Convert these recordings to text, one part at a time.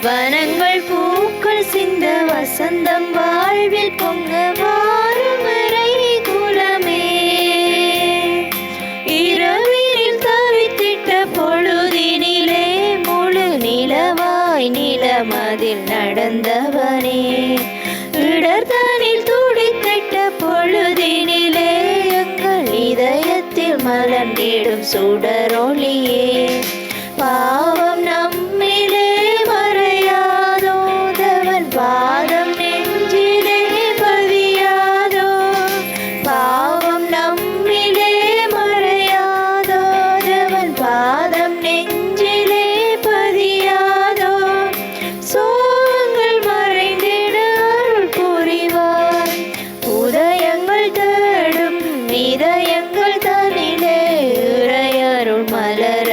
வனங்கள் பூக்கள் சிந்த வசந்தம் வாழ்வில் பொங்க வாருமறை குலமே. இரவினில் தவித்திட்ட பொழுதினிலே முழு நிலவாய் நிலமதில் நடந்தவனே. இடர்தனில் துடித்திட்ட பொழுதினிலே எங்கள் இதயத்தில் மலர்ந்திடும் சுடரொளியே. பாவம் நம்மிலே மறையாதோ, தேவன் பாதம் நெஞ்சிலே பதியாதோ. பாவம் நம்மிலே மறையாதோ, தேவன் பாதம் நெஞ்சிலே பதியாதோ. சோகங்கள் மறைந்திட அருள் புரிவார், உதயங்கள் தேடும் இதயங்கள் தனிலே இறையருள் மலர.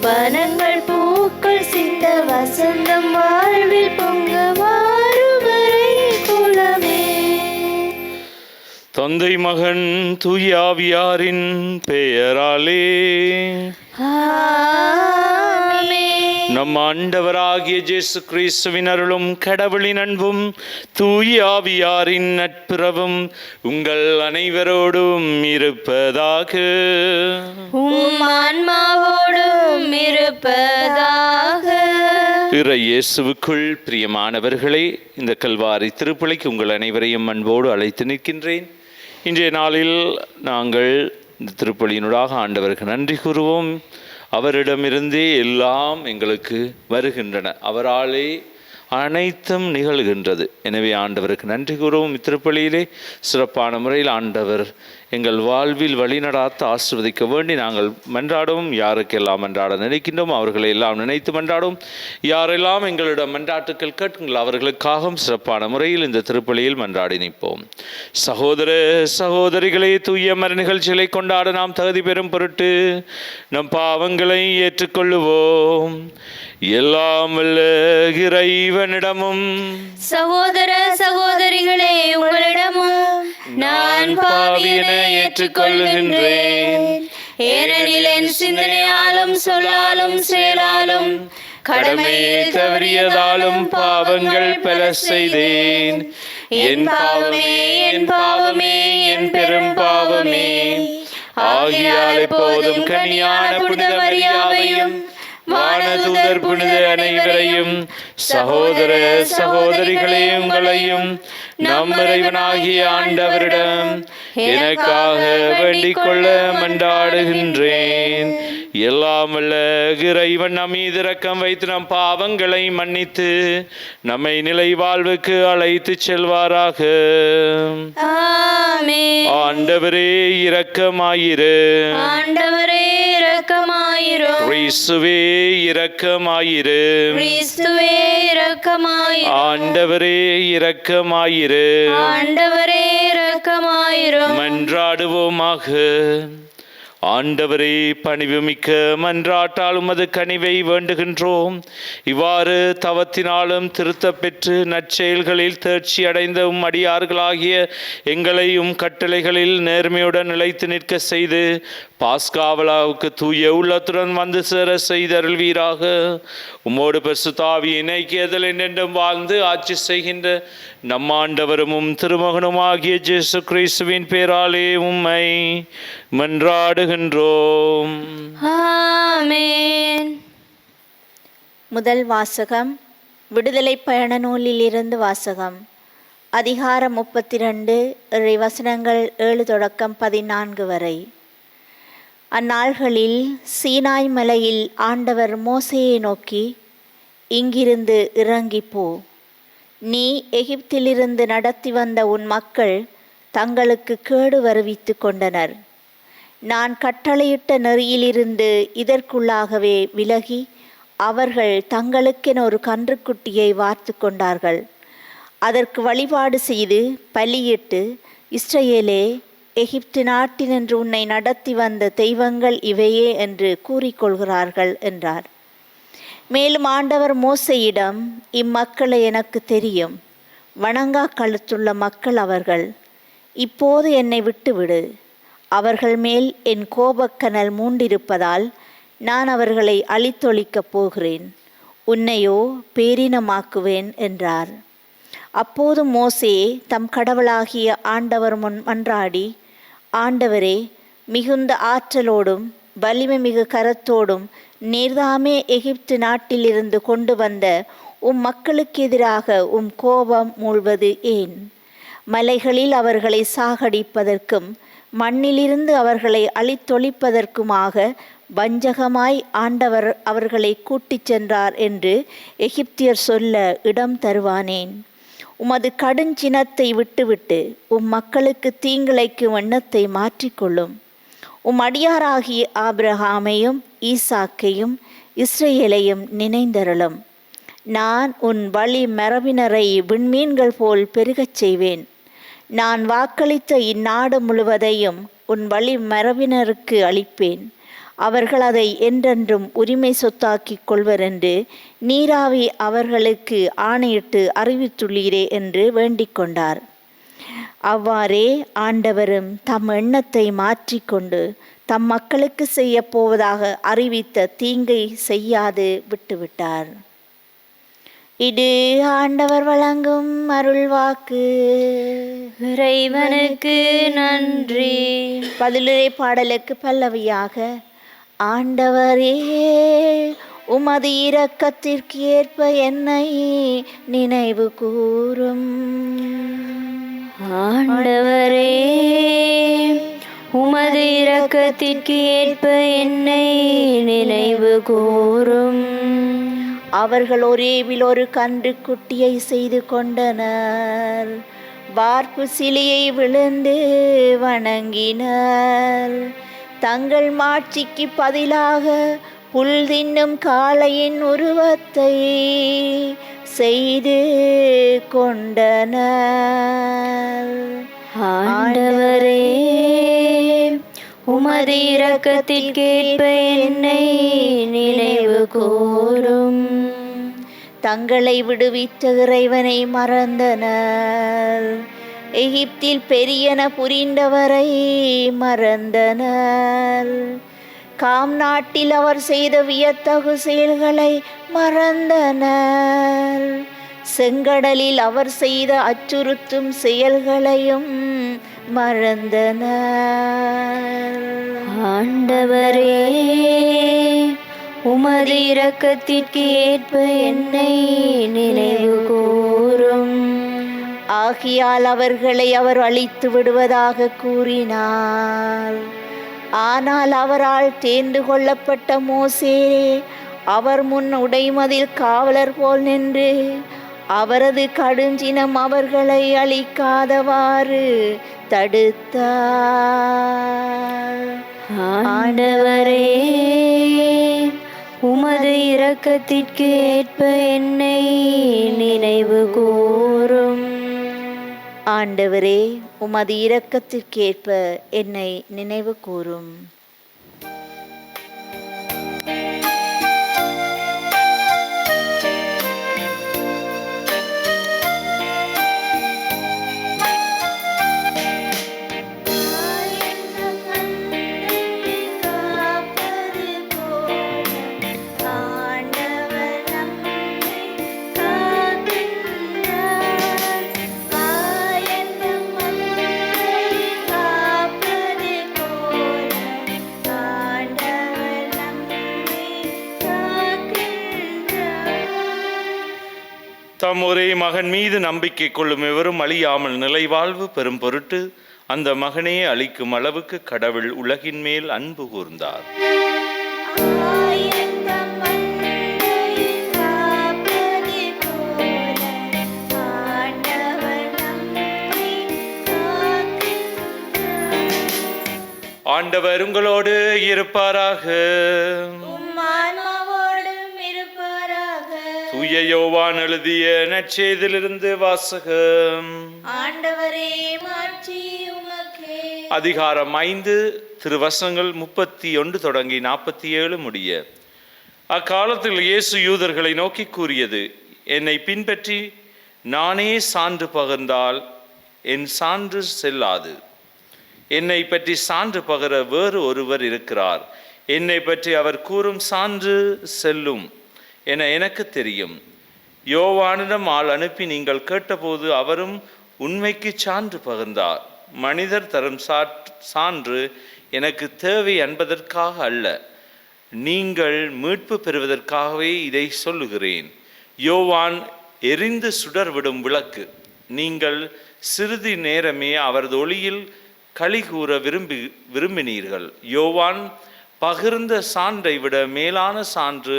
வனங்கள் பூக்கள் சிந்த வசந்தம் வாழ்வில் பொங்க வாருமறை குலமே. தந்தை மகன் தூயாவியாரின் பெயராலே நம் ஆண்டவராகிய இயேசு கிறிஸ்துவின் அருளும் கடவுளின் அன்பும் தூயாவியாரின் நட்புறவும் உங்கள் அனைவரோடும் இருப்பதாக. உம் ஆன்மாவோடும் இருப்பதாக. இறை இயேசுவுக்குள் பிரியமானவர்களே, இந்த கல்வாரி திருப்பலிக்கு உங்கள் அனைவரையும் அன்போடு அழைத்து நிற்கின்றேன். இன்றைய நாளில் நாங்கள் இந்த திருப்பலியினூடாக ஆண்டவருக்கு நன்றி கூறுவோம். அவரிடமிருந்தே எல்லாம் எங்களுக்கு வருகின்றன, அவராலே அனைத்தும் நிகழ்கின்றது. எனவே ஆண்டவருக்கு நன்றி கூறுவோம். இத்திருப்பலியிலே சிறப்பான முறையில் ஆண்டவர் எங்கள் வாழ்வில் வழிநடாத்த ஆசிர்வதிக்க வேண்டி நாங்கள் மன்றாடும். யாருக்கெல்லாம் மன்றாட நினைக்கின்றோம் அவர்களை எல்லாம் நினைத்து மன்றாடும். யாரெல்லாம் எங்களிடம் மன்றாட்டுக்கள் கேட்குங்கள் அவர்களுக்காகவும் சிறப்பான முறையில் இந்த திருப்பலியில் மன்றாடி நிற்போம். சகோதர சகோதரிகளே, தூய மர நிகழ்ச்சிகளை கொண்டாட நாம் தகுதி பெறும் பொருட்டு நம் பாவங்களை ஏற்றுக்கொள்ளுவோம். எல்லாம் வல்ல இறைவனிடமும் சகோதர சகோதரிகளே உங்களிடமும் நான் பாவியென ஏற்றுக்கொள்கின்றேன். ஏனெனில் என் சிந்தனையாலும் சொல்லாலும் செயலாலும் கடமையை தவறியதாலும் பாவங்கள் பல செய்தேன். என் பாவமே, என் பாவமே, என் பெரும் பாவமே. ஆகையால் எப்போதும் கனியான புனித மரியாதையும் வானதூதர் புனித அனைவரையும் சகோதர சகோதரிகளே உங்களையும் நம் இறைவனாகிய ஆண்டவரிடம் எனக்காக வேண்டிக் கொள்ள மன்றாடுகின்றேன். எல்லாம் வல்ல இறைவன் நம் மீது இரக்கம் வைத்து நம் பாவங்களை மன்னித்து நம்மை நிலை வாழ்வுக்கு அழைத்து செல்வாராக. ஆமென். ஆண்டவரே இரக்கமாயிரு. ஆண்டவரே இரக்கமாயிரும். கிறிஸ்துவே இரக்கமாயிரு. கிறிஸ்துவே இரக்கமாயிரும். ஆண்டவரே இரக்கமாயிரு. ஆண்டவரே இரக்கமாயிரும். மன்றாடுவோமாக. ஆண்டவரே, பணிவுமிக்க மன்றாட்டால் உமது கனிவை வேண்டுகின்றோம். இவ்வாறு தவத்தினாலும் திருத்த பெற்று நற்செயல்களில் தேர்ச்சி அடைந்த அடியார்களாகிய எங்களை கட்டளைகளில் நேர்மையுடன் நிலைத்து நிற்க செய்து பாஸ்காவலாவுக்கு தூய உள்ளத்துடன் வந்து சேர செய்தருள்வீராக. உம்மோடு பரிசுத்த ஆவியின் ஐக்கியத்தில் என்றென்றும் வாழ்ந்து ஆட்சி செய்கின்ற நம் ஆண்டவரும் திருமகனுமாகிய இயேசு கிறிஸ்துவின் பேராலே உம்மை மன்றாடுகின்றோம். ஆமென். முதல் வாசகம் விடுதலை பயண நூலிலிருந்து வாசகம். அதிகாரம் 32 வசனங்கள் 7 தொடக்கம் 14 வரை. அந்நாள்களில் சீனாய் மலையில் ஆண்டவர் மோசேயை நோக்கி, இங்கிருந்து இறங்கி போ. நீ எகிப்திலிருந்து நடத்தி வந்த உன் மக்கள் தங்களுக்கு கேடு வருவித்து கொண்டனர். நான் கட்டளையிட்ட நெறியிலிருந்து இதற்குள்ளாகவே விலகி அவர்கள் தங்களுக்கென ஒரு கன்றுக்குட்டியை வார்த்து கொண்டார்கள். அதற்கு வழிபாடு செய்து பலியிட்டு, இஸ்ரவேலே, எகிப்து நாட்டினின்று உன்னை நடத்தி வந்த தெய்வங்கள் இவையே என்று கூறிக்கொள்கிறார்கள் என்றார். மேலும் ஆண்டவர் மோசேயிடம், இம்மக்களை எனக்கு தெரியும், வணங்கா கழுத்துள்ள மக்கள் அவர்கள். இப்போது என்னை விட்டுவிடு. அவர்கள் மேல் என் கோபக்கனல் மூண்டிருப்பதால் நான் அவர்களை அழித்தொழிக்கப் போகிறேன், உன்னையோ பேரினமாக்குவேன் என்றார். அப்போது மோசே தம் கடவுளாகிய ஆண்டவர் முன் மன்றாடி, ஆண்டவரே, மிகுந்த ஆற்றலோடும் வலிமை மிகு கரத்தோடும் நீர்தாமே எகிப்து நாட்டிலிருந்து கொண்டு வந்த உம் மக்களுக்கு எதிராக உம் கோபம் மூழ்வது ஏன்? மலைகளில் அவர்களை சாகடிப்பதற்கும் மண்ணிலிருந்து அவர்களை அழித்தொழிப்பதற்குமாக வஞ்சகமாய் ஆண்டவர் அவர்களை கூட்டிச் சென்றார் என்று எகிப்தியர் சொல்ல இடம் தருவானேன்? உமது கடுஞ்சினத்தை விட்டுவிட்டு உம் மக்களுக்கு தீங்கிழைக்கும் எண்ணத்தை மாற்றிக்கொள்ளும். உம் அடியாராகிய ஆபிரகாமையும் ஈசாக்கையும் இஸ்ரேலையும் நினைந்தருளும். நான் உன் வழி மரபினரை விண்மீன்கள் போல் பெருகச் செய்வேன். நான் வாக்களித்த இந்நாடு முழுவதையும் உன் வழி மரபினருக்கு அளிப்பேன். அவர்கள் அதை என்றென்றும் உரிமை சொத்தாக்கிக் கொள்வர் என்று நீராவி அவர்களுக்கு ஆணையிட்டு அறிவித்துள்ளீரே என்று வேண்டிக் கொண்டார். அவ்வாறே ஆண்டவரும் தம் எண்ணத்தை மாற்றிக்கொண்டு தம் மக்களுக்கு செய்ய போவதாக அறிவித்த தீங்கை செய்யாது விட்டுவிட்டார். இது ஆண்டவர் வழங்கும் அருள்வாக்கு. இறைவனுக்கு நன்றி. பதிலுரை பாடலுக்கு பல்லவியாக, ஆண்டவரே, உமது இரக்கத்திற்கு ஏற்ப என்னை நினைவு கூரும். ஆண்டவரே, உமது இரக்கத்திற்கு ஏற்ப என்னை நினைவு கூரும். அவர்கள் ஒரேவில் ஒரு கன்று குட்டியை செய்து கொண்டனர். வார்ப்பு சிலையை விழுந்து வணங்கினர். தங்கள் மாட்சிக்கு பதிலாக புல் தின்னும் காளையின் உருவத்தை செய்து கொண்டனர். ஆண்டவரே, உமது இரக்கத்திற்கேற்ப என்னை நினைவு கூரும். தங்களை விடுவித்த இறைவனை மறந்தனர். எகிப்தில் பெரியன புரிந்தவரை மறந்தனர். காம் நாட்டில் அவர் செய்த வியத்தகு செயல்களை மறந்தனர். செங்கடலில் அவர் செய்த அச்சுறுத்தும் செயல்களையும் மறந்தனர். ஆண்டவரே, உமது இரக்கத்திற்கு ஏற்ப என்னை நினைவு கூரும். ஆகியால் அவர்களை அவர் அழித்து விடுவதாக கூறினார். ஆனால் அவரால் தேர்ந்து கொள்ளப்பட்ட மோசே அவர் முன் உடைமதில் காவலர் போல் நின்று அவரது கடுஞ்சினம் அவர்களை அழிக்காதவாறு தடுத்தார். ஆண்டவரே, உமது இரக்கத்திற்கு ஏற்ப என்னை நினைவு கூரும். ஆண்டவரே, உமது இரக்கத்திற்கேற்ப என்னை நினைவு கூரும். தம் ஒரே மகன் மீது நம்பிக்கை கொள்ளும் எவரும் அழியாமல் நிலைவாழ்வு பெறும் பொருட்டு அந்த மகனே அளிக்கும் அளவுக்கு கடவுள் உலகின் மேல் அன்பு கூர்ந்தார். ஆண்டவர் உங்களோடு இருப்பாராக. தூய யோவான் எழுதிய நற்செய்தியிலிருந்து வாசகம். ஆண்டவரே, மாட்சி உமக்கே. அதிகாரம் 5 திருவசனங்கள் 31 தொடங்கி 47 முடிய. அக்காலத்தில் இயேசு யூதர்களை நோக்கி கூறியது, என்னை பின்பற்றி நானே சான்று பகர்ந்தால் என் சான்று செல்லாது. என்னை பற்றி சான்று பகர வேறு ஒருவர் இருக்கிறார், என்னை பற்றி அவர் கூறும் சான்று செல்லும் என எனக்கு தெரியும். யோவானிடம் ஆள் அனுப்பி நீங்கள் கேட்டபோது அவரும் உண்மைக்கு சான்று பகிர்ந்தார். மனிதர் தரும் சான்று எனக்கு தேவை என்பதற்காக அல்ல, நீங்கள் மீட்பு பெறுவதற்காகவே இதை சொல்லுகிறேன். யோவான் எரிந்து சுடர்விடும் விளக்கு. நீங்கள் சிறிது நேரமே அவரது ஒளியில் களி கூற விரும்பினீர்கள். யோவான் பகிர்ந்த சான்றை விட மேலான சான்று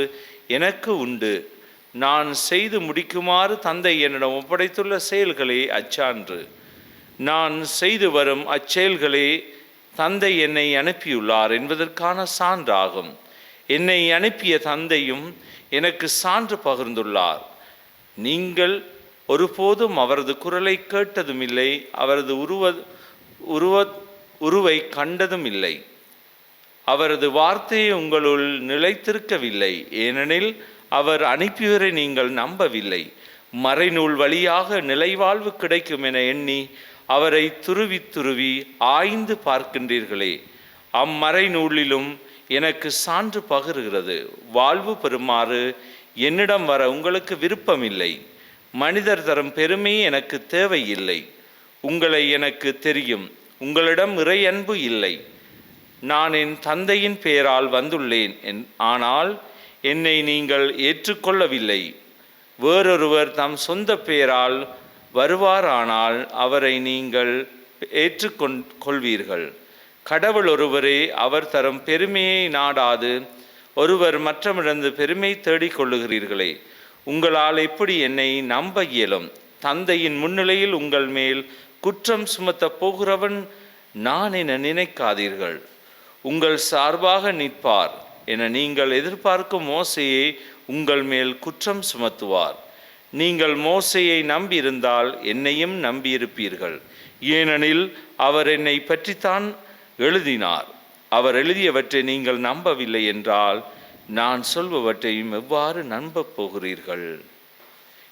எனக்கு உண்டு. நான் செய்து முடிக்குமாறு தந்தை என்னிடம் ஒப்படைத்துள்ள செயல்களே அச்சான்று. நான் செய்து வரும் அச்செயல்களே தந்தை என்னை அனுப்பியுள்ளார் என்பதற்கான சான்றாகும். என்னை அனுப்பிய தந்தையும் எனக்கு சான்று பகிர்ந்துள்ளார். நீங்கள் ஒருபோதும் அவரது குரலை கேட்டதும் இல்லை, அவரது உருவை கண்டதும் இல்லை. அவரது வார்த்தையை உங்களுள் நிலைத்திருக்கவில்லை, ஏனெனில் அவர் அனுப்பியவரை நீங்கள் நம்பவில்லை. மறைநூல் வழியாக நிலைவாழ்வு கிடைக்கும் என எண்ணி அவரை துருவி துருவி ஆய்ந்து பார்க்கின்றீர்களே. அம்மறைநூலிலும் எனக்கு சான்று பகிர்கிறது. வாழ்வு பெறுமாறு என்னிடம் வர உங்களுக்கு விருப்பமில்லை. மனிதர் தரும் பெருமை எனக்கு தேவையில்லை. உங்களை எனக்கு தெரியும். உங்களிடம் இறை அன்பு இல்லை. நான் என் தந்தையின் பெயரால் வந்துள்ளேன், ஆனால் என்னை நீங்கள் ஏற்றுக்கொள்ளவில்லை. வேறொருவர் தம் சொந்த பெயரால் வருவாரானால் அவரை நீங்கள் ஏற்றுக்கொள்வீர்கள். கடவுள் ஒருவரே, அவர் தரும் பெருமையை நாடாது ஒருவர் மற்றமிடந்து பெருமை தேடிக்கொள்ளுகிறீர்களே. உங்களால் எப்படி என்னை நம்ப இயலும்? தந்தையின் முன்னிலையில் உங்கள் மேல் குற்றம் சுமத்தப் போகிறவன் நான் என நினைக்காதீர்கள். உங்கள் சார்பாக நிற்பார் என நீங்கள் எதிர்பார்க்கும் மோசேயை உங்கள் மேல் குற்றம் சுமத்துவார். நீங்கள் மோசேயை நம்பியிருந்தால் என்னையும் நம்பியிருப்பீர்கள், ஏனெனில் அவர் என்னை பற்றித்தான் எழுதினார். அவர் எழுதியவற்றை நீங்கள் நம்பவில்லை என்றால் நான் சொல்பவற்றையும் எவ்வாறு நம்பப் போகிறீர்கள்?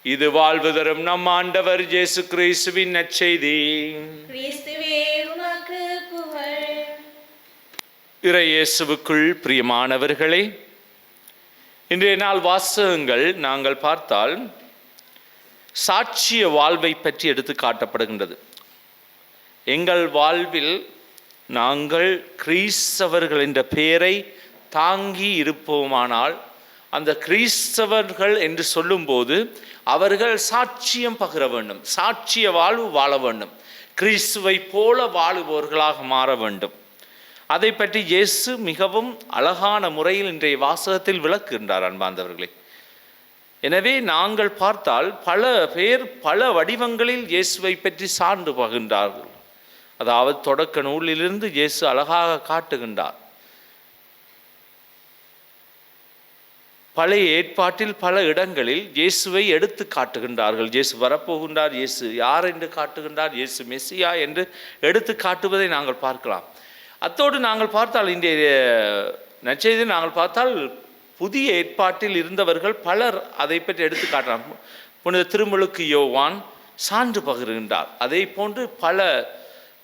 இது வாழ்வு தரும் நம் ஆண்டவர் இயேசு கிறிஸ்துவின் நற்செய்தி. இறை இயேசுவுக்குள் பிரியமானவர்களே, இன்றைய நாள் வாசகங்கள் நாங்கள் பார்த்தால் சாட்சிய வாழ்வை பற்றி எடுத்து காட்டப்படுகின்றது. எங்கள் வாழ்வில் நாங்கள் கிறிஸ்தவர்கள் என்ற பெயரை தாங்கி இருப்போமானால், அந்த கிறிஸ்தவர்கள் என்று சொல்லும்போது அவர்கள் சாட்சியம் பகிர வேண்டும், சாட்சிய வாழ்வு வாழ வேண்டும், கிறிஸ்துவை போல வாழுபவர்களாக மாற வேண்டும். அதை பற்றி இயேசு மிகவும் அழகான முறையில் இன்றைய வாசகத்தில் விளக்குகின்றார் அன்பார்ந்தவர்களே. எனவே நாங்கள் பார்த்தால் பல பேர் பல வடிவங்களில் இயேசுவை பற்றி சான்று பகிர்ந்தார்கள். அதாவது தொடக்க நூலிலிருந்து இயேசு அழகாக காட்டுகின்றார். பழைய ஏற்பாட்டில் பல இடங்களில் இயேசுவை எடுத்து காட்டுகின்றார்கள். இயேசு வரப்போகின்றார், இயேசு யார் என்று காட்டுகின்றார், இயேசு மெசியா என்று எடுத்து காட்டுவதை நாங்கள் பார்க்கலாம். அத்தோடு நாங்கள் பார்த்தால் இன்றைய நற்செய்தி நாங்கள் பார்த்தால் புதிய ஏற்பாட்டில் இருந்தவர்கள் பலர் அதை பற்றி எடுத்து காட்டுறாங்க. புனித திருமுழுக்கு யோவான் சான்று பகிர்கின்றார். அதை போன்று பல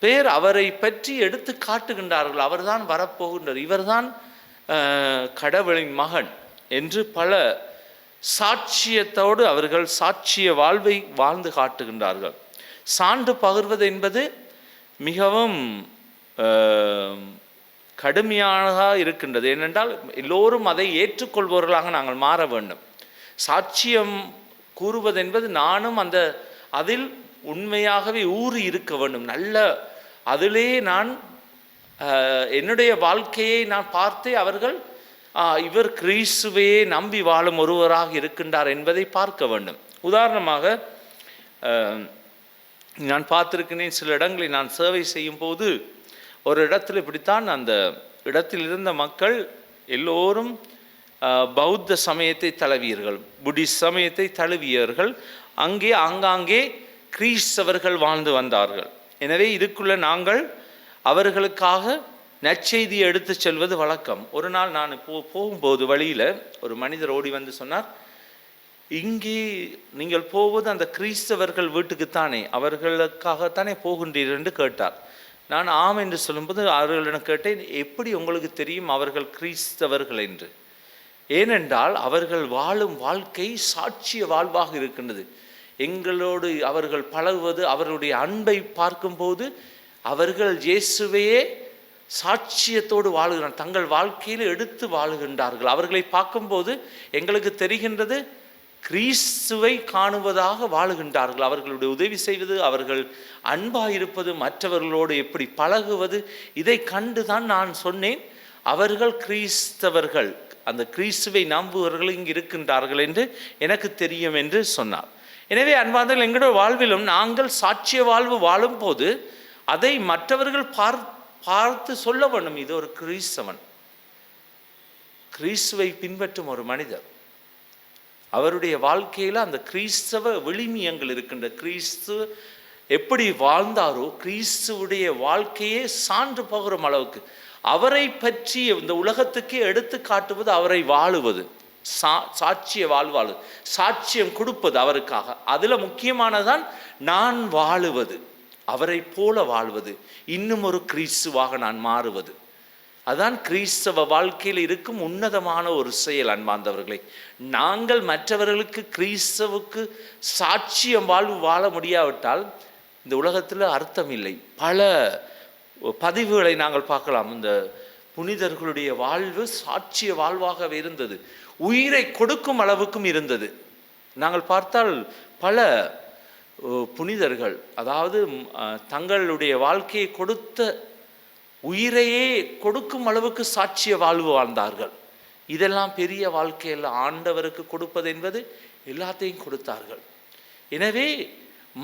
பேர் அவரை பற்றி எடுத்து காட்டுகின்றார்கள். அவர்தான் வரப்போகின்றார், இவர்தான் கடவுளின் மகன் என்று பல சாட்சியத்தோடு அவர்கள் சாட்சிய வாழ்வை வாழ்ந்து காட்டுகின்றார்கள். சான்று பகிர்வது என்பது மிகவும் கடுமையானதாக இருக்கின்றது. ஏனென்றால் எல்லோரும் அதை ஏற்றுக்கொள்பவர்களாக நாங்கள் மாற வேண்டும். சாட்சியம் கூறுவது என்பது நானும் அதில் உண்மையாகவே ஊறி இருக்க வேண்டும். நல்ல அதிலே நான் என்னுடைய வாழ்க்கையை நான் பார்த்தே அவர்கள் இவர் கிறிஸ்துவையே நம்பி வாழும் ஒருவராக இருக்கின்றார் என்பதை பார்க்க வேண்டும். உதாரணமாக நான் பார்த்திருக்கிறேன், சில இடங்களில் நான் சேவை செய்யும் போது ஒரு இடத்தில் இப்படித்தான் அந்த இடத்தில் இருந்த மக்கள் எல்லோரும் பௌத்த சமயத்தை தழுவியர்கள், புத்திஸ்ட் சமயத்தை தழுவியவர்கள். ஆங்காங்கே கிறிஸ்தவர்கள் வாழ்ந்து வந்தார்கள். எனவே இதுக்குள்ள நாங்கள் அவர்களுக்காக நற்செய்தியை எடுத்து செல்வது வழக்கம். ஒரு நாள் நான் போகும்போது வழியில் ஒரு மனிதர் ஓடி வந்து சொன்னார், இங்கே நீங்கள் போவது அந்த கிறிஸ்தவர்கள் வீட்டுக்குத்தானே, அவர்களுக்காகத்தானே போகின்றீர்கள் என்று கேட்டார். நான் ஆம் என்று சொல்லும்போது அவர்களிடம் கேட்டேன், எப்படி உங்களுக்கு தெரியும் அவர்கள் கிறிஸ்தவர்கள் என்று? ஏனென்றால் அவர்கள் வாழும் வாழ்க்கை சாட்சிய வாழ்வாக இருக்கின்றது. எங்களோடு அவர்கள் பழகுவது, அவர்களுடைய அன்பை பார்க்கும்போது அவர்கள் இயேசுவையே சாட்சியத்தோடு வாழுகிறார், தங்கள் வாழ்க்கையில் எடுத்து வாழுகின்றார்கள். அவர்களை பார்க்கும்போது எங்களுக்கு தெரிகின்றது கிறிஸ்துவை காணுவதாக வாழுகின்றார்கள். அவர்களுடைய உதவி செய்வது, அவர்கள் அன்பாயிருப்பது, மற்றவர்களோடு எப்படி பழகுவது, இதை கண்டுதான் நான் சொன்னேன் அவர்கள் கிறிஸ்தவர்கள், அந்த கிறிஸ்துவை நம்புவர்கள் இங்கு இருக்கின்றார்கள் என்று எனக்கு தெரியும் என்று சொன்னார். எனவே அன்பார்ந்தவர்கள், எங்களுடைய வாழ்விலும் நாங்கள் சாட்சிய வாழ்வு வாழும் போது அதை மற்றவர்கள் பார்த்து சொல்ல வேண்டும், இது ஒரு கிறிஸ்தவன், கிறிஸ்துவை பின்பற்றும் ஒரு மனிதர், அவருடைய வாழ்க்கையில் அந்த கிறிஸ்தவ விளிமியங்கள் இருக்கின்ற, கிறிஸ்து எப்படி வாழ்ந்தாரோ கிறிஸ்துவுடைய வாழ்க்கையே சான்று பகிர அளவுக்கு அவரை பற்றி இந்த உலகத்துக்கே எடுத்து காட்டுவது, அவரை வாழுவது, சாட்சிய வாழ்வாழு, சாட்சியம் கொடுப்பது அவருக்காக. அதில் முக்கியமானதான் நான் வாழுவது, அவரை போல வாழ்வது, இன்னும் ஒரு கிறிஸ்துவாக நான் மாறுவது. அதான் கிறிஸ்தவ வாழ்க்கையில் இருக்கும் உன்னதமான ஒரு செயல். அன்பார்ந்தவர்களை, நாங்கள் மற்றவர்களுக்கு கிறிஸ்தவுக்கு சாட்சியம் வாழ்வு வாழ முடியாவிட்டால் இந்த உலகத்தில் அர்த்தம் இல்லை. பல பதிவுகளை நாங்கள் பார்க்கலாம். இந்த புனிதர்களுடைய வாழ்வு சாட்சிய வாழ்வாகவே இருந்தது, உயிரை கொடுக்கும் அளவுக்கும் இருந்தது. நாங்கள் பார்த்தால் பல புனிதர்கள், அதாவது தங்களுடைய வாழ்க்கையை கொடுத்த, உயிரையே கொடுக்கும் அளவுக்கு சாட்சிய வாழ்வு வாழ்ந்தார்கள். இதெல்லாம் பெரிய வாழ்க்கையில் ஆண்டவருக்கு கொடுப்பது என்பது எல்லாத்தையும் கொடுத்தார்கள். எனவே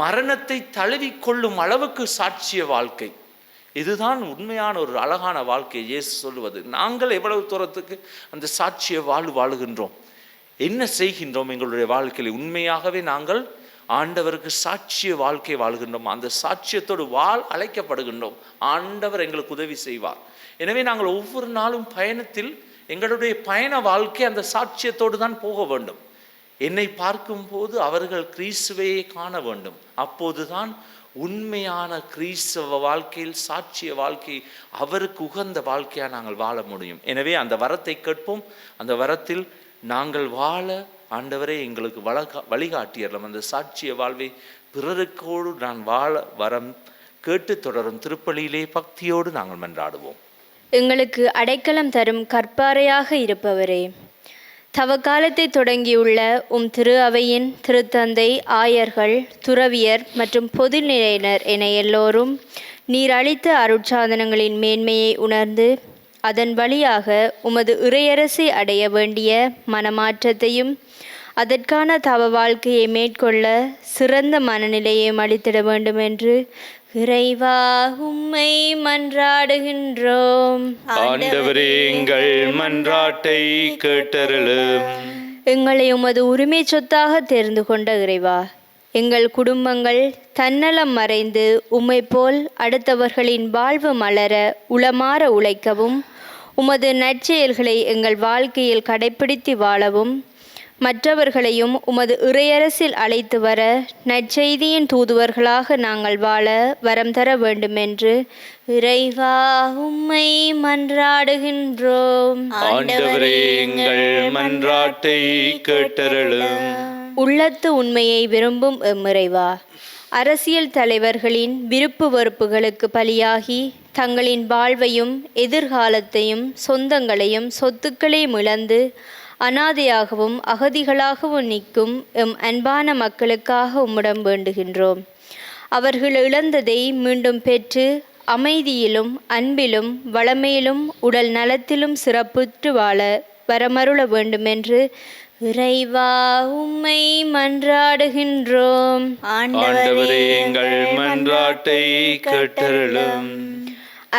மரணத்தை தழுவிக்கொள்ளும் அளவுக்கு சாட்சிய வாழ்க்கை, இதுதான் உண்மையான ஒரு அழகான வாழ்க்கை. இயேசு சொல்லுவது, நாங்கள் எவ்வளவு தூரத்துக்கு அந்த சாட்சிய வாழ்வு வாழுகின்றோம், என்ன செய்கின்றோம் எங்களுடைய வாழ்க்கையில்? உண்மையாகவே நாங்கள் ஆண்டவருக்கு சாட்சிய வாழ்க்கை வாழ்கின்றோம், அந்த சாட்சியத்தோடு அழைக்கப்படுகின்றோம். ஆண்டவர் எங்களுக்கு உதவி செய்வார். எனவே நாங்கள் ஒவ்வொரு நாளும் பயணத்தில் எங்களுடைய பயண வாழ்க்கை அந்த சாட்சியத்தோடு தான் போக வேண்டும். என்னை பார்க்கும்போது அவர்கள் கிறிஸ்துவையே காண வேண்டும். அப்போதுதான் உண்மையான கிறிஸ்தவ வாழ்க்கையில் சாட்சிய வாழ்க்கை, அவருக்கு உகந்த வாழ்க்கையாக நாங்கள் வாழ முடியும். எனவே அந்த வரத்தை கேட்போம். அந்த வரத்தில் நாங்கள் வாழ ஆண்டவரே எங்களுக்கு வழிகாட்டியறலாம். அந்த சாட்சிய வாழ்வை பிறருக்கோடு நான் வாழ வரம் கேட்டு தொடரும் திருப்பலியிலே பக்தியோடு நாங்கள் மன்றாடுவோம். எங்களுக்கு அடைக்கலம் தரும் கற்பாறையாக இருப்பவரே, தவக்காலத்தை தொடங்கியுள்ள திரு அவையின் திருத்தந்தை, ஆயர்கள், துறவியர் மற்றும் பொதுநிலையினர் என எல்லோரும் நீர் அளித்த அருட்சாதனங்களின் மேன்மையை உணர்ந்து அதன் வழியாக உமது இறையரசை அடைய வேண்டிய மனமாற்றத்தையும் அதற்கான தவ வாழ்க்கையை மேற்கொள்ள சிறந்த மனநிலையையும் அளித்திட வேண்டும் என்று இறைவா உம்மை மன்றாடுகின்றோம். ஆண்டவரே, எங்கள் மன்றாட்டை கேட்டருளும். எங்களை உமது உரிமை சொத்தாக தேர்ந்து கொண்ட இறைவா, எங்கள் குடும்பங்கள் தன்னலம் மறைந்து உம்மை போல் அடுத்தவர்களின் வாழ்வு மலர உளமாற உழைக்கவும், உமது நற்செயல்களை எங்கள் வாழ்க்கையில் கடைப்பிடித்து வாழவும், மற்றவர்களையும் உமது இறையரசில் அழைத்து வர நற்செய்தியின் தூதுவர்களாக நாங்கள் வாழ வரம் தர வேண்டுமென்று இறைவா உம்மை மன்றாடுகின்றோம். ஆண்டவரே, எங்கள் மன்றாட்டை கேட்டருளும். உள்ளத்து உண்மையை விரும்பும் எம்மிறைவா, அரசியல் தலைவர்களின் விருப்பு வெறுப்புகளுக்கு பலியாகி தங்களின் வாழ்வையும் எதிர்காலத்தையும் சொந்தங்களையும் சொத்துக்களையும் இழந்து அனாதையாகவும் அகதிகளாகவும் நிற்கும் எம் அன்பான மக்களுக்காக உம்மிடம் வேண்டுகின்றோம். அவர்கள் இழந்ததை மீண்டும் பெற்று அமைதியிலும் அன்பிலும் வளமையிலும் உடல் நலத்திலும் சிறப்புற்று வாழ வரமருள வேண்டுமென்று இறைவா உம்மை மன்றாடுகின்றோம். ஆண்டவரே, எங்கள் மன்றாட்டை கேட்டருளும்.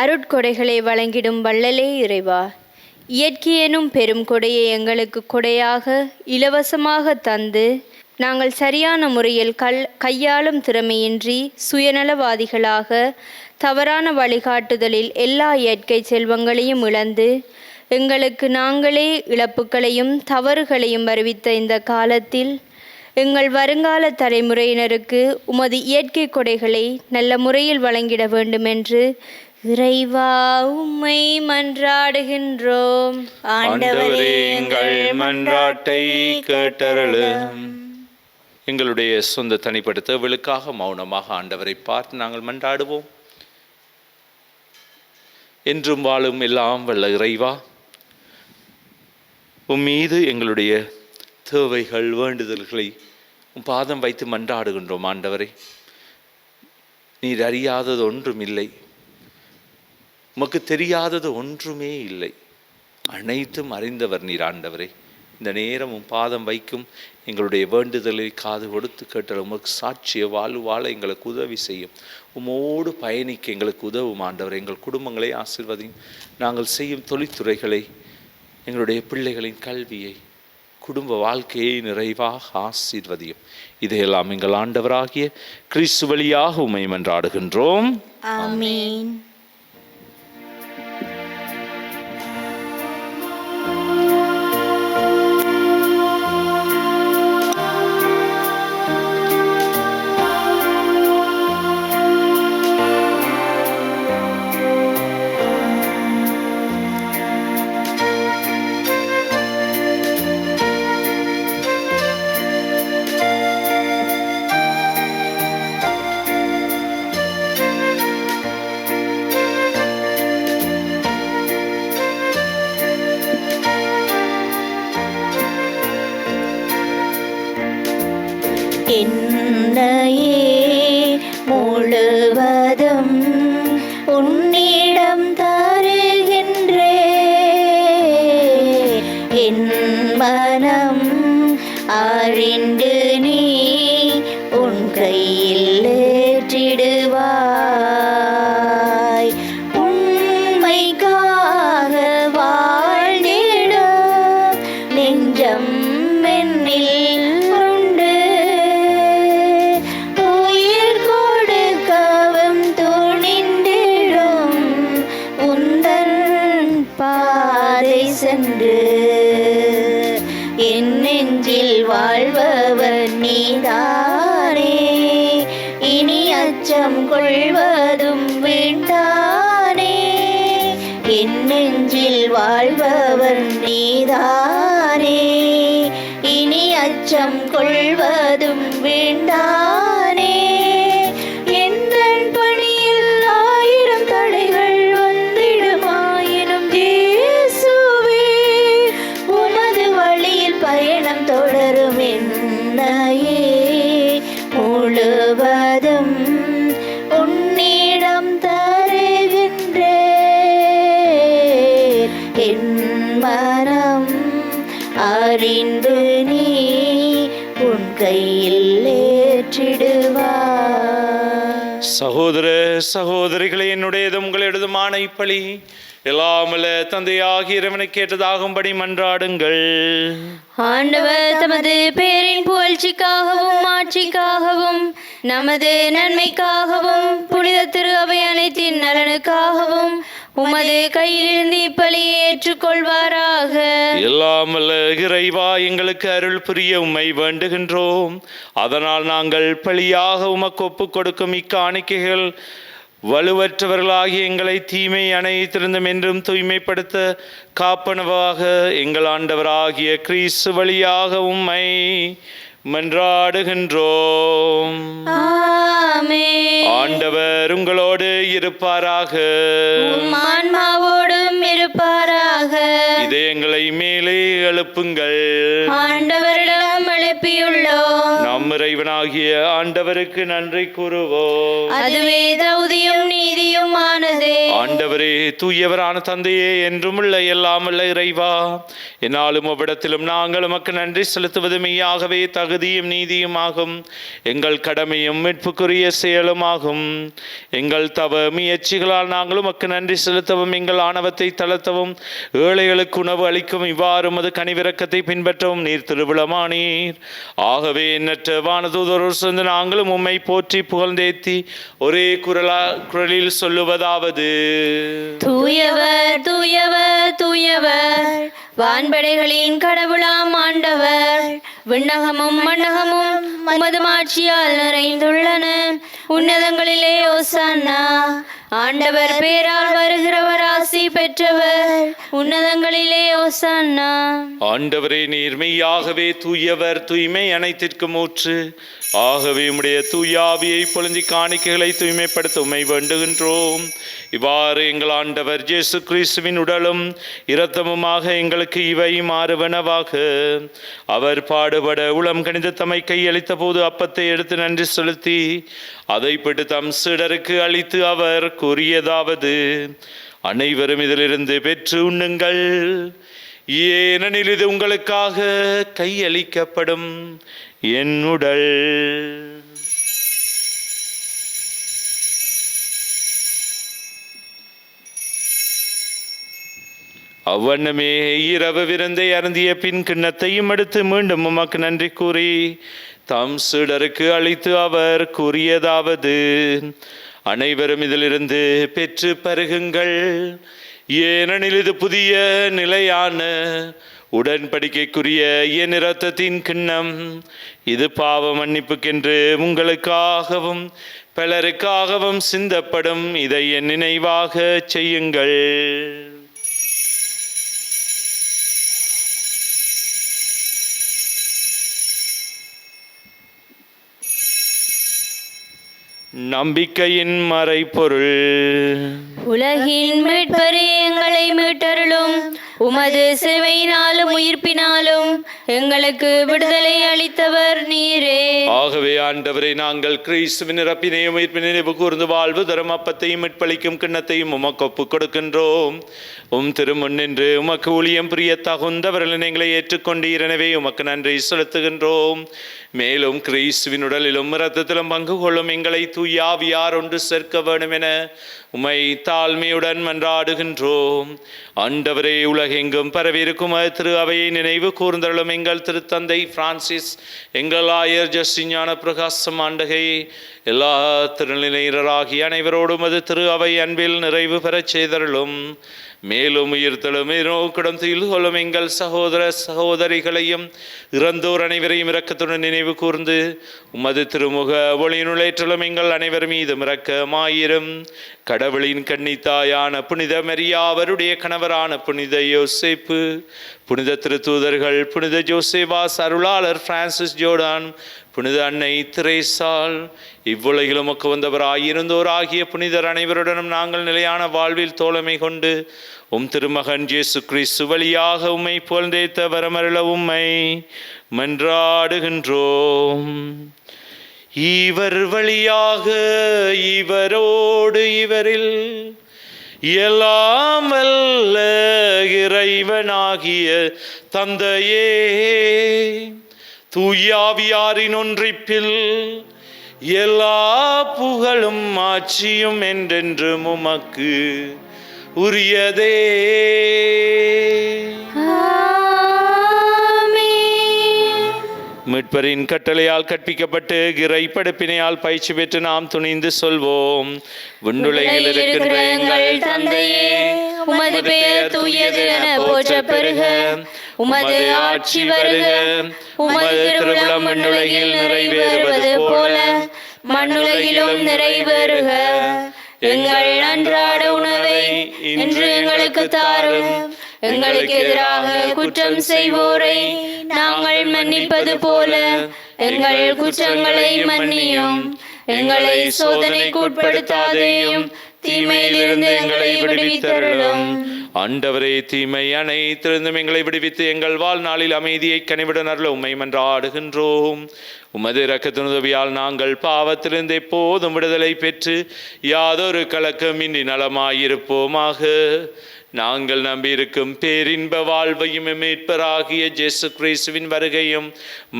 அருட்கொடைகளை வழங்கிடும் வள்ளலே இறைவா, இயற்கையெனும் பெரும் கொடையை எங்களுக்கு கொடையாக இலவசமாக தந்து நாங்கள் சரியான முறையில் கையாளும் திறமையின்றி சுயநலவாதிகளாக தவறான வழிகாட்டுதலில் எல்லா இயற்கை செல்வங்களையும் இழந்து எங்களுக்கு நாங்களே இழப்புகளையும் தவறுகளையும் வருவித்த இந்த காலத்தில் எங்கள் வருங்கால தலைமுறையினருக்கு உமது இயற்கை கொடைகளை நல்ல முறையில் வழங்கிட வேண்டுமென்று இறைவா உம்மை மன்றாடுகின்றோம். ஆண்டவரே எங்கள் மன்றாட்டை கேட்டருளும். எங்களுடைய சொந்த தனிப்பட்ட தேவலுக்காக மௌனமாக ஆண்டவரை பார்த்து நாங்கள் மன்றாடுவோம். என்றும் வாழும் எல்லாம் வல்ல இறைவா, உம் மீது எங்களுடைய தேவைகள் வேண்டுதல்களை உம் பாதம் வைத்து மன்றாடுகின்றோம். ஆண்டவரே, நீர் அறியாதது ஒன்றும் இல்லை, உமக்கு தெரியாதது ஒன்றுமே இல்லை, அனைத்தும் அறிந்தவர் நீர். ஆண்டவரே, இந்த நேரம் உம் பாதம் வைக்கும் எங்களுடைய வேண்டுதலை காது கொடுத்து கேட்டால் உமக்கு சாட்சிய வாழ்வு வாழ எங்களுக்கு உதவி செய்யும். உமோடு பயணிக்க எங்களுக்கு உதவும். ஆண்டவர், எங்கள் குடும்பங்களை ஆசீர்வதியும். நாங்கள் செய்யும் தொழில்துறைகளை, எங்களுடைய பிள்ளைகளின் கல்வியை, குடும்ப வாழ்க்கையை நிறைவாக ஆசீர்வதியும். இதையெல்லாம் எங்கள் ஆண்டவராகிய கிறிஸ்து வழியாக உம்மை மன்றாடுகின்றோம். ஆமென். என்னையே முழுவதும் உன்னிடம் தருகின்றே, என் மனம் அறிந்து நீ உன் கையில் ஏற்றிடுவாய். உண்மைக்காக வாழ்ந்திடும் நெஞ்சம் என்னில் உண்டு, உயிர் கொடுக்கவும் துணிந்திடும் உந்தன் பாதை சென்று. என் நெஞ்சில் வாழ்பவர் நீதானே, இனி அச்சம் கொள்வதும் வேண்டானே. என் நெஞ்சில் வாழ்பவர் நீதானே, இனி அச்சம் கொள்வதும் வேண்டானே. எந்தன் பணியில் 1000 தடைகள் வந்திடுமாயினும் இயேசுவே, உமது வழியில் பயணம் தொடரும். என்னையே முழுவதும் உன்னிடம் தருகின்றேன், என் மனம் அறிந்து நீ உன் கையில் ஏற்றிடுவாய். சகோதர சகோதரிகளே, என்னுடையதும் உங்களிடதுமான இப்பலி எல்லாமல்ல தந்தையாகிய இறைவனை கேட்டதாகும்படி மன்றாடுங்கள். ஆண்டவர் தமது பேரின் புகழ்ச்சிக்காகவும் ஆட்சிக்காகவும் நமது நன்மைக்காகவும் புனித திரு அவை அனைத்தின் நலனுக்காகவும் உமது கையிலிருந்து இப்பலியை ஏற்றுக்கொள்வாராக. எல்லாமல்ல இறைவா, எங்களுக்கு அருள் புரிய உம்மை வேண்டுகின்றோம். அதனால் நாங்கள் பலியாக உமக்கு ஒப்புக் கொடுக்கும் இக்காணிக்கைகள் வலுவற்றவர்களாகி எங்களை தீமை அனைத்திருந்தும் என்றும் தூய்மைப்படுத்த காப்பனவாக எங்கள் ஆண்டவராகிய கிறிஸ்து வழியாக உம்மை மன்றாடுகின்றோம். ஆமென். ஆண்டவர் உங்களோடு இருப்பாராக. உம் ஆன்மாவோடும் இருப்பாராக. இதயங்களை மேலே எழுப்புங்கள். ஆண்டவரிடம் எழுப்பியுள்ளோம். நம் இறைவனாகிய ஆண்டவருக்கு நன்றி கூறுவோம். அதுவே தகுதியும் நீதியுமானதே. ஆண்டவரே, தூயவரான தந்தையே, என்றும் உள்ள எல்லாம் உள்ள இறைவா, என்னாலும் அவ்விடத்திலும் நாங்கள் உமக்கு நன்றி செலுத்துவது மெய்யாகவே தகுதியும் நீதியுமாகும். எங்கள் கடமையும் மீட்புக்குரிய செயலுமாகும். எங்கள் தவ முயற்சிகளால் நாங்கள் உமக்கு நன்றி செலுத்தவும், எங்கள் ஆணவத்தை தளர்த்தவும், ஏழைகளுக்கு உணவு அளிக்கும் இவ்வாறு உமது கனிவிரக்கத்தை பின்பற்றவும் நீர் திருவிழமானீர். ஆகவே எண்ணற்ற வானதூதரோடு சேர்ந்து நாங்களும் உம்மை போற்றி புகழ்ந்தேத்தி ஒரே குரலில் சொல்லுவதாவது: தூயவர் தூயவர் தூயவர், வான்படைகளின் கடவுளாம் ஆண்டவர். விண்ணகமும் மண்ணகமும் உமது மாட்சியால் நிறைந்துள்ளன. உன்னதங்களிலே ஓசன்னா. ஆண்டவர் பேரால் வருகிறவர் ஆசி பெற்றவர். உன்னதங்களிலே ஓசன்னா. ஆண்டவரே, நீர் மெய்யாகவே தூயவர், தூய்மை அனைத்திற்கும் ஊற்று. ஆகவே உம்முடைய தூய ஆவியை பொழுந்தி காணிக்கைகளை தூய்மைப்படுத்த உம்மை வேண்டுகின்றோம். இவ்வாறு எங்கள் ஆண்டவர் இயேசு கிறிஸ்துவின் உடலும் இரத்தமுமாக எங்களுக்கு இவை மாறுவனவாக. அவர் பாடுபட உளம் கணிந்து தம்மை கையளித்த போது அப்பத்தை எடுத்து நன்றி செலுத்தி அதை பிட்டு தம் சீடருக்கு அளித்து அவர் கூறியதாவது: அனைவரும் இதிலிருந்து பெற்று உண்ணுங்கள், ஏனெனில் இது உங்களுக்காக கையளிக்கப்படும் என் உடல். அவ்வண்ணமே இரவு விருந்தை அருந்திய பின் கிண்ணத்தையும் எடுத்து மீண்டும் உமக்கு நன்றி கூறி தம் சீடருக்கு அளித்து அவர் கூறியதாவது: அனைவரும் இதிலிருந்து பெற்று பருகுங்கள், ஏனெனில் இது புதிய நிலையான உடன்படிக்கைக்குரிய என் இரத்தத்தின் கிண்ணம். இது பாவ மன்னிப்புக்கென்று உங்களுக்காகவும் பலருக்காகவும் சிந்தப்படும். இதை என் நினைவாக செய்யுங்கள். நம்பிக்கையின் மறைபொருள். உலகின் மீட்பரே, எங்களை மீட்டருளும். உமது சிலுவையினாலும் உயிர்ப்பினாலும் எங்களுக்கு விடுதலை அளித்தவர் நீரே. ஆகவே ஆண்டவரை, நாங்கள் கிறிஸ்துவின் இறப்பினையும் உயிர்ப்பினை நினைவு கூர்ந்து வாழ்வு தரும் அப்பத்தையும் மீட்பளிக்கும் கிண்ணத்தையும் உமக்கு ஒப்புக் கொடுக்கின்றோம். திருமுன் நின்று உமக்கு ஊழியம் புரிய தகுந்தவர்கள் எங்களை ஏற்றுக்கொண்டீர். எனவே உமக்கு நன்றி செலுத்துகின்றோம். மேலும் கிறிஸ்துவின் உடலிலும் இரத்தத்திலும் பங்கு கொள்ளும் எங்களை தூய ஆவியார் ஒன்று சேர்க்க வேண்டும் என உம்மை தாழ்மையுடன் மன்றாடுகின்றோம். ஆண்டவரே, உலகெங்கும் பரவியிருக்கும் திரு அவையை நினைவு கூர்ந்தருளும் எங்கள் திருத்தந்தை பிரான்சிஸ், எங்கள் ஆயர் ஜஸ்டின் ஞான பிரகாசம் ஆண்டகை, எல்லா திருநிலையராகிய அனைவரோடும் அது திரு அவை அன்பில் நிறைவு பெறச் செய்தருளும். மேலும் உயிர்த்தெழும் நோக்கிடம் தீர்வு கொள்ளும் எங்கள் சகோதர சகோதரிகளையும் இறந்தோர் அனைவரையும் இரக்கத்துடன் நினைவு கூர்ந்து உமது திருமுக ஒளியினுளேற்றலும் எங்கள் அனைவர் மீதும் இரக்கமாயிரும். கடவுளின் கன்னித்தாயான புனித மரியா, அவருடைய கணவரான புனித யோசேப்பு, புனித திருத்தூதர்கள், புனித ஜோசேபாஸ், அருளாளர் பிரான்சிஸ் ஜோர்டான், புனித அன்னை திரேசால், இவ்வுலகிலும் உமக்கு வந்தவராயிருந்தோர் ஆகிய புனிதர் அனைவருடனும் நாங்கள் நிலையான வாழ்வில் தோழமை கொண்டு திருமகன் இயேசு கிறிஸ்து வழியாக உம்மை புகழ்ந்தேத்த வரமருள உம்மை மன்றாடுகின்றோம். இவர் வழியாக, இவரோடு, இவரில் எல்லாம் வல்ல இறைவனாகிய தந்தையே, தூயாவியாரின் ஒன்றிப்பில் எல்லா புகழும் ஆட்சியும் என்றென்றும் உமக்கு உரியதே. மீட்பரின் கட்டளையால் கற்பிக்கப்பட்டு இறை படைப்பினையால் பயிற்சி பெற்று நாம் துணிந்து சொல்வோம்: விண்ணுலகில் இருக்கின்ற எங்கள் தந்தையே, உமது பெயர் தூயது என போற்றப் பெறுக. உமது ஆட்சி வருக. உமது திருவுளம் விண்ணுலகில் நிறைவேறுவது போல மண்ணுலகிலும் நிறைவேறுக. எங்கள் அன்றாட உணவை இன்று எங்களுக்கு தாரும். எங்களுக்கு எதிராக குற்றம் செய்வோரை நாங்கள் மன்னிப்பது போல எங்கள் குற்றங்களை மன்னியும். எங்களை சோதனைக்கு உட்படுத்தாதேயும், தீமையிலிருந்து எங்களை விடுவித்தருளும். ஆண்டவரே, தீமை அனைத்திலிருந்தும் எங்களை விடுவித்து எங்கள் வாழ்நாளில் அமைதியை கனிவுடன் அருள உம்மை மன்றாடுகின்றோம். உமது இரக்கத்தின் உதவியால் நாங்கள் பாவத்திலிருந்து எப்போதும் விடுதலை பெற்று யாதொரு கலக்கமின்றி நலமாயிருப்போமாக. நாங்கள் நம்பியிருக்கும் பேரின்ப வாழ்வையும் மீட்பராகிய இயேசு கிறிஸ்துவின் வருகையும்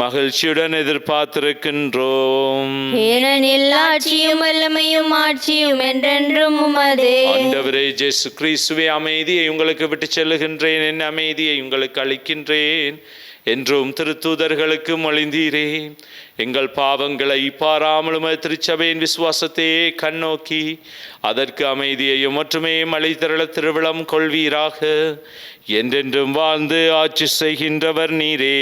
மகிழ்ச்சியுடன் எதிர்பார்த்திருக்கின்றோம். ஏனெனில் ஆட்சியும் வல்லமையும் ஆட்சியும் என்றென்றும் உமதே. ஆண்டவரே இயேசு கிறிஸ்துவே, அமைதியை உங்களுக்கு விட்டு செல்லுகின்றேன், என் அமைதியை உங்களுக்கு அளிக்கின்றேன். என்றும் திருத்தூதர்களுக்கு மொழிந்தீரே. எங்கள் பாவங்களை பாராமலும் திருச்சபையின் விசுவாசத்தையே கண்ணோக்கி அதற்கு அமைதியையும் ஒற்றுமையும் அளித்தருள திருவிழம் கொள்வீராக. என்றென்றும் வாழ்ந்து ஆட்சி செய்கின்றவர் நீரே.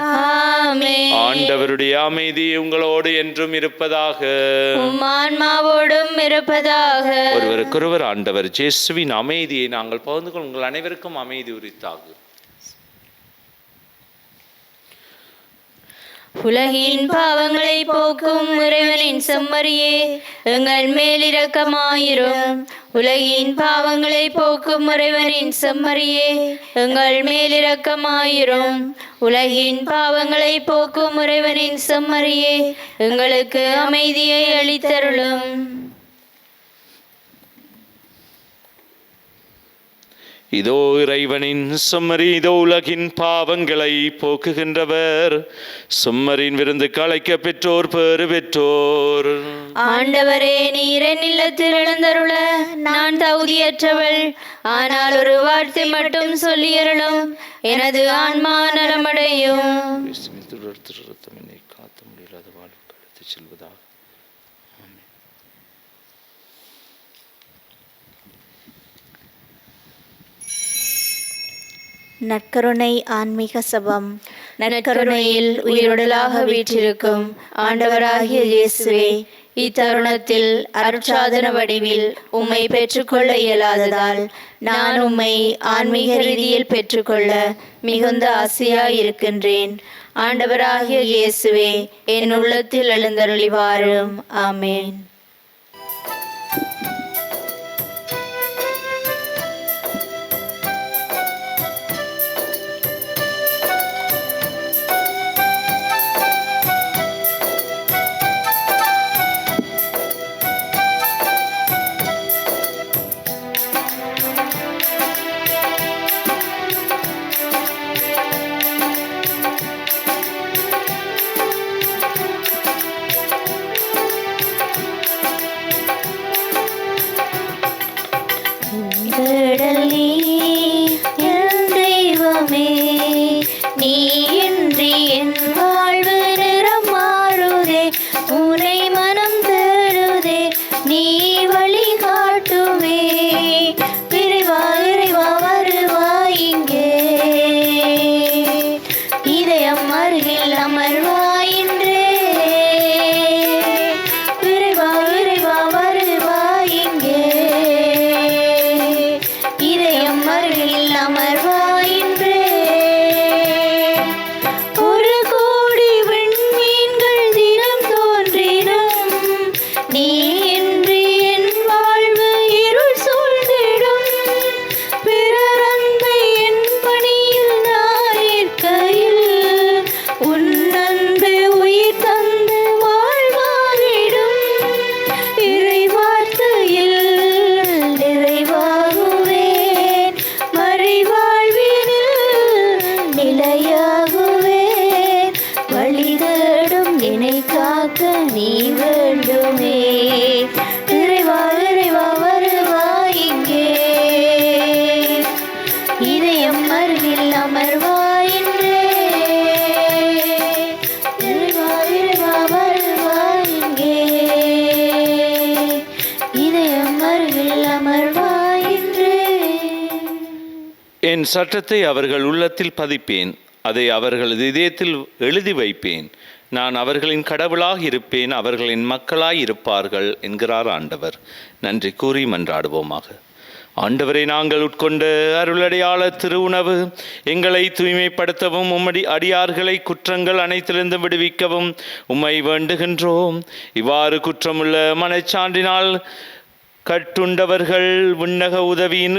ஆமென். ஆண்டவருடைய அமைதி உங்களோடு என்றும் இருப்பதாக. உம் ஆன்மாவோடும் இருப்பதாக. ஒருவருக்கொருவர் ஆண்டவர் இயேசுவின் அமைதியை நாங்கள் பகிர்ந்து கொள்ள உங்கள் அனைவருக்கும் அமைதி உரித்தாகும். உலகின் பாவங்களை போக்கும் இறைவனின் செம்மறியே, எங்கள் மேல் இரக்கமாயிரும். உலகின் பாவங்களை போக்கும் இறைவனின் செம்மறியே, எங்கள் மேல் இரக்கமாயிரும். உலகின் பாவங்களை போக்கும் இறைவனின் செம்மறியே, எங்களுக்கு அமைதியை அளித்தருளும். இதோ இறைவனின் செம்மறி, இதோ உலகின் பாவங்களை போக்குகின்றவர். செம்மறியின் விருந்துக்கு அழைக்க பெற்றோர் பேறு பெற்றோர். ஆண்டவரே, நீர் என் இல்லத்தில் எழுந்தருள நான் தகுதியற்றவள். ஆனால் ஒரு வார்த்தை மட்டும் சொல்லியருளும், எனது ஆன்மா நலமடையும். காத்த முடியலாத வாழ்வுக்கு அழைத்துச் செல்வதாக. நற்கருணை ஆன்மீக சபம். நற்கருணையில் உயிருடலாக வீற்றிருக்கும் ஆண்டவராகிய இயேசுவே, இத்தருணத்தில் அருட்சாதன வடிவில் உம்மை பெற்றுக்கொள்ள இயலாததால் நான் உம்மை ஆன்மீக ரீதியில் பெற்றுக்கொள்ள மிகுந்த ஆசையாயிருக்கின்றேன். ஆண்டவராகிய இயேசுவே, என் உள்ளத்தில் எழுந்தருளி வாரும். ஆமென். என் சட்டத்தை அவர்கள் உள்ளத்தில் பதிப்பேன், அதை அவர்களது இதயத்தில் எழுதி வைப்பேன். நான் அவர்களின் கடவுளாக இருப்பேன், அவர்களின் மக்களாய் இருப்பார்கள் என்கிறார் ஆண்டவர். நன்றி கூறி மன்றாடுவோமாக. ஆண்டவரை, நாங்கள் உட்கொண்ட அருளடையாள திருவுணவு எங்களை தூய்மைப்படுத்தவும் உம்மடி அடியார்களை குற்றங்கள் அனைத்திலிருந்து விடுவிக்கவும் உம்மை வேண்டுகின்றோம். இவ்வாறு குற்றமுள்ள மனச்சான்றினால் கட்டுண்டவர்கள் விண்ணக உதவியின்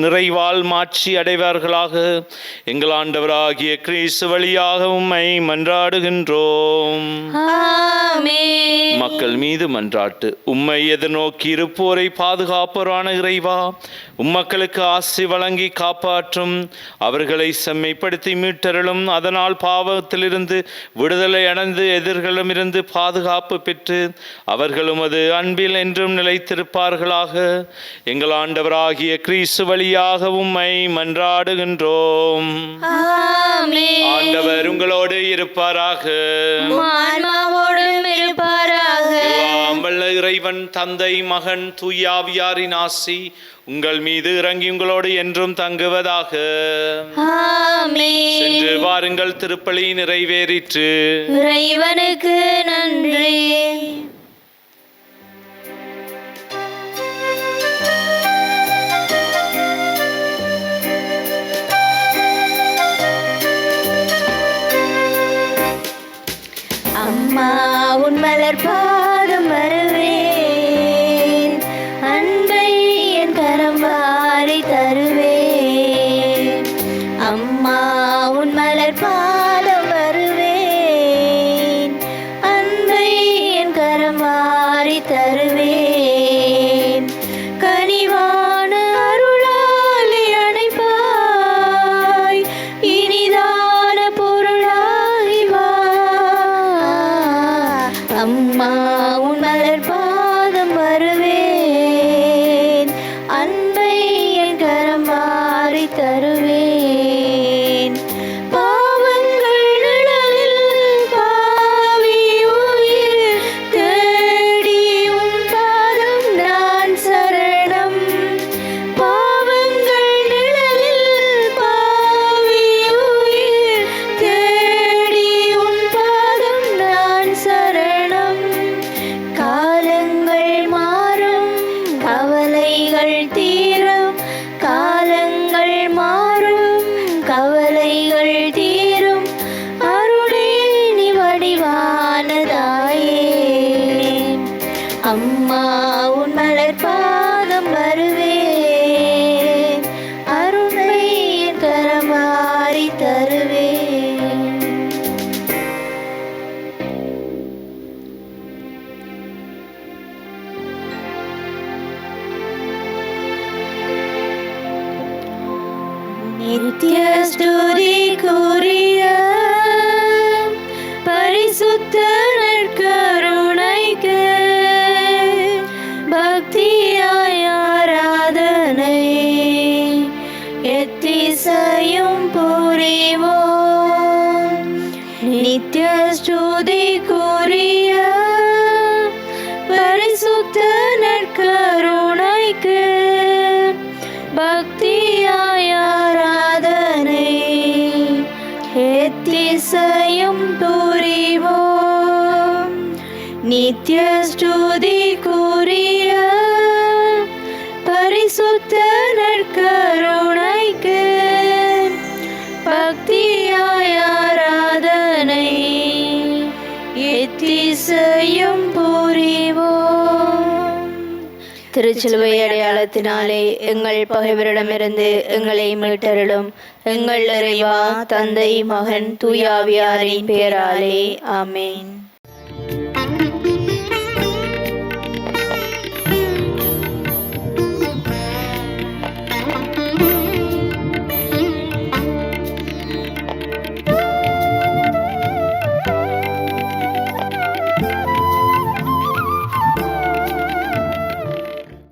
நிறைவால் மாட்சி அடைவார்களாக. எங்கள் ஆண்டவராகிய கிறிஸ்து வழியாக உம்மை மன்றாடுகின்றோம். ஆமென். மக்கள் மீது மன்றாட்டு. உம்மை எதிர்நோக்கி இருப்போரை பாதுகாப்போரான இறைவா, உம்மக்களுக்கு ஆசி வழங்கி காப்பாற்றும், அவர்களை செம்மைப்படுத்தி மீட்டருளும். அதனால் பாவத்திலிருந்து விடுதலை அடைந்து எதிர்களிடமிருந்து பாதுகாப்பு பெற்று அவர்களும் அது அன்பில் என்றும் நிலைத்திருப்பார்கள். எங்கள் ஆண்டவராகிய கிறிஸ்து வழியாக உம்மை மன்றாடுகின்றோம். ஆமென். ஆமென். ஆண்டவர் உங்களோடு இருப்பாராக. உம் ஆன்மாவோடும் இருப்பாராக. எல்லாம் வல்ல இறைவன் தந்தை மகன் தூயாவியாரின் ஆசி உங்கள் மீது இறங்கி உங்களோடு என்றும் தங்குவதாக. ஆமென். சென்று வாருங்கள், திருப்பலி நிறைவேறிற்று. இறைவனுக்கு நன்றி. அம்மா உன் மலர் பாதம் வருவேன், அன்பை என் கரம் வாரி தருவேன். அம்மா உன் மலர் பாதம் வருவேன், அன்பை என் கரம் வாரி தருவேன். கனிவான அருளாலே அணைப்பாய், இனிதான பொருளாகி வா. அம்மா உன் மலர் பாதம் வருவேன், அன்பை என் கரம் வாரி தருவேன். பாவங்கள் நிழலில் பாவி உயிர் தேடி உன் பாதம் நான் சரணம். பாவங்கள் நிழலில் பாவி உயிர் தேடி உன் பாதம் நான் சரணம். காலங்கள் மாறும் கவலைகள் தீரும், காலங்கள் மாறும் கவலைகள் தீரும், அருளே நீ வடிவானதாயே. அம்மா உன் மலர் பாதம் வருவேன், அருளை என் கரம் வாரி தருவேன். நித்திய ஸ்துதிக்குரிய பரிசுத்த நற்கருணைக்கு பக்தியாய் ஆராதனை எத்திசையும் புரிவோம். நித்திய ஸ்துதிக்குரிய பரிசுத்த நற்கருணைக்கு பக்தியாய் ஆராதனை எத்திசையும் புரிவோம். நித்திய ஸ்துதிக்குரிய பரிசுத்த நற்கருணைக்கு பக்தியாய் ஆராதனை எத்திசையும் புரிவோம். திருச்சிலுவை அடையாளத்தினாலே எங்கள் பகைவரிடமிருந்து எங்களை மீட்டருளும். எங்கள் இறைவா, தந்தை மகன் தூயாவியாரின் பெயராலே ஆமென்.